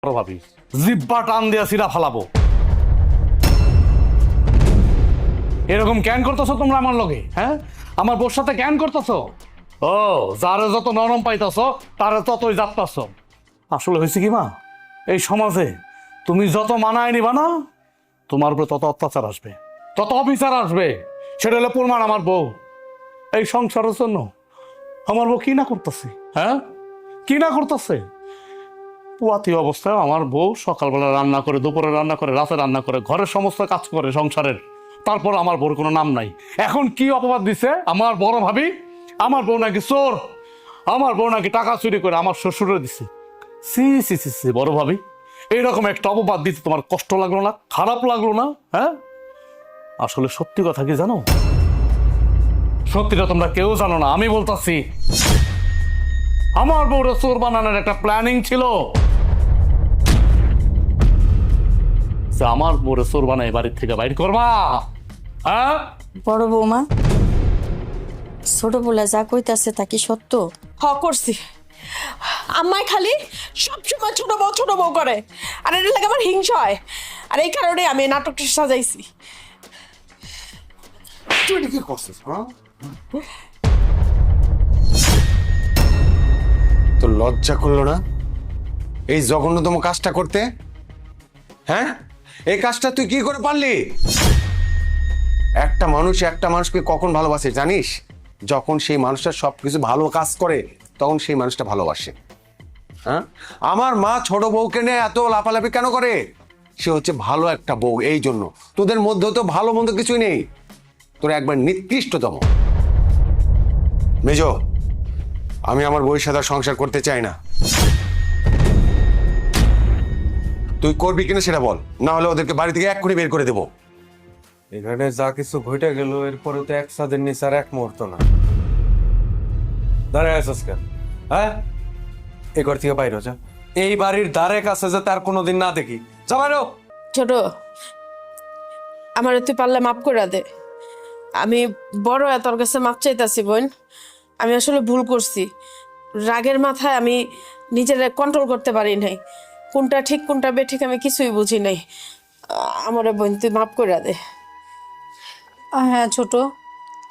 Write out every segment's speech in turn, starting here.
ভাবি জিব্বা টান দিয়া সিরা ফালাবো। এরকম ক্যান করতেছো তোমরা আমার লগে? হ্যাঁ, আমার বউর সাথে ক্যান করতেছো? ও, যারে যত নরম পাইতেছ তারে ততই যাপ্তাছ। আসলে হয়েছে কি মা, এই সমাজে তুমি যত মানায় নিবা না, তোমার উপরে তত অত্যাচার আসবে, তত অবিচার আসবে। সেটা হলো প্রমাণ আমার বউ। এই সংসারের জন্য আমার বউ কি না করতেছে, হ্যাঁ, কি না করতেছে। পুয়াতি অবস্থায় আমার বউ সকালবেলা রান্না করে, দুপুরে রান্না করে, রাতে রান্না করে, ঘরের সমস্ত কাজ করে সংসারের। তারপর আমার বউর কোনো নাম নাই। এখন কি অপবাদ দিছে আমার বড় ভাবি, আমার বউ নাকি চোর, আমার বউ নাকি টাকা চুরি করে আমার শ্বশুরে দিছে। সি সি সি সি, বড় ভাবি, এইরকম একটা অপবাদ দিতে তোমার কষ্ট লাগলো না, খারাপ লাগলো না? হ্যাঁ, আসলে সত্যি কথা কি জানো, সত্যিটা তোমরা কেউ জানো না, আমি বলতাছি। আমার বউরে চোর বানানোর একটা প্ল্যানিং ছিল। আমার বউরে চোর বানাই বাড়ির থেকে বাইর করবা, হ্যাঁ? বড় বৌমা, ছোট বলে যা কইতাছে তা কি সত্য? করছি। আম্মাই খালি সবসময় ছোট বউ করে, আর এটা লাগে আমার হিংসা হয়। আর এই কারণে আমি এই নাটকটা সাজাইছি। তুই এটা কি করছিস? হ্যাঁ, তোর লজ্জা করলো না এই জঘন্যতম কাজটা করতে? হ্যাঁ, এই কাজটা তুই কি করে পারলি? একটা মানুষকে কখন ভালোবাসে জানিস? যখন সেই মানুষটা সবকিছু ভালো কাজ করে তখন সেই মানুষটা ভালোবাসে। হ্যাঁ, আমার মা ছোট বউকে নিয়ে এত লাফালাফি কেন করে? সে হচ্ছে ভালো একটা বউ, এই জন্য। তোদের মধ্যে তো ভালো মন্দ কিছুই নেই, তোর একবার নিকৃষ্টতম। মেজো, আমি আমার বউয়ের সাথে আর সংসার করতে চাই না। তুই করবি কিনা সেটা বল, না হলে ওদেরকে বাড়ি থেকে এক্ষুনি বের করে দেবো। এখানে যা কিছু ঘটে গেল এরপরে তো এক ছাদের নিচে আর এক মুহূর্ত না। দাঁড়ায় আছিস কেন? হ্যাঁ, এ ঘর থেকে বাইরে যা। এই বাড়ির দ্বারে কাছে যে তার কোনোদিন না দেখি, যা বাইরো। ছোট, আমার তুই পারলে মাফ করে দে। আমি বড় তোর কাছে মাপ চাইতাছি বোন। আমি আসলে ভুল করছি। রাগের মাথায় আমি নিজের কন্ট্রোল করতে পারি নাই। কোনটা ঠিক কোনটা বেঠিক আমি কিছুই বুঝি নাই। আমার বোন তুই মাফ করে দে। হ্যাঁ ছোট,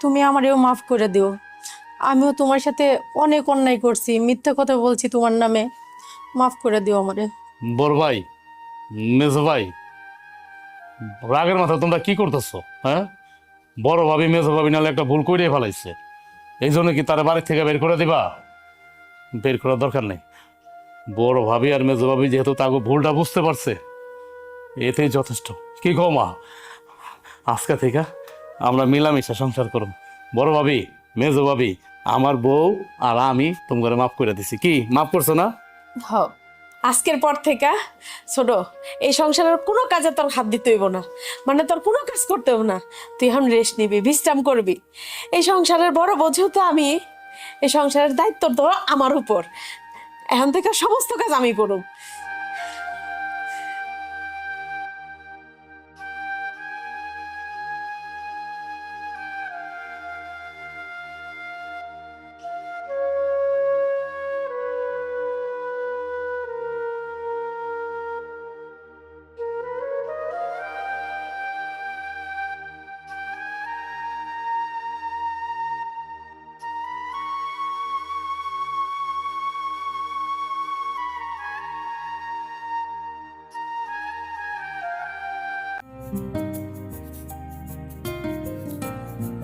তুমি আমারেও মাফ করে দিও। আমিও তোমার সাথে অনেক অন্যায় করছি, মিথ্যা কথা বলছি তোমার নামে। মাফ করে দিও আমারে। বড় ভাই, মেজো ভাই, রাগের মাথা তোমরা কি করতেছো? হ্যাঁ, বড় ভাবি মেজো ভাবি নাহলে একটা ভুল করিয়ে ফেলাইছে, এই জন্য কি তারা বাড়ি থেকে বের করে দিবা? বের করার দরকার নেই। বড় ভাবি আর মেজো ভাবি যেহেতু তাকে ভুলটা বুঝতে পারছে, এতেই যথেষ্ট। কি গো মা, আজকে থেকে আমরা মিলামিশা সংসার করব। বড় ভাবি, মেজো ভাবি, আমার বউ আর আমি তোমাকে মাফ করে দিছি। কি মাফ করছো না? হ, আজকের পর থেকে ছোট, এই সংসারের কোনো কাজে তোর হাত দিতে হইব না। মানে তোর কোনো কাজ করতে হইব না। তুই এখন রেস্ট নিবি, বিশ্রাম করবি। এই সংসারের বড় বোঝেও তো আমি। এই সংসারের দায়িত্ব তো আমার উপর। এখন থেকে সমস্ত কাজ আমি করব।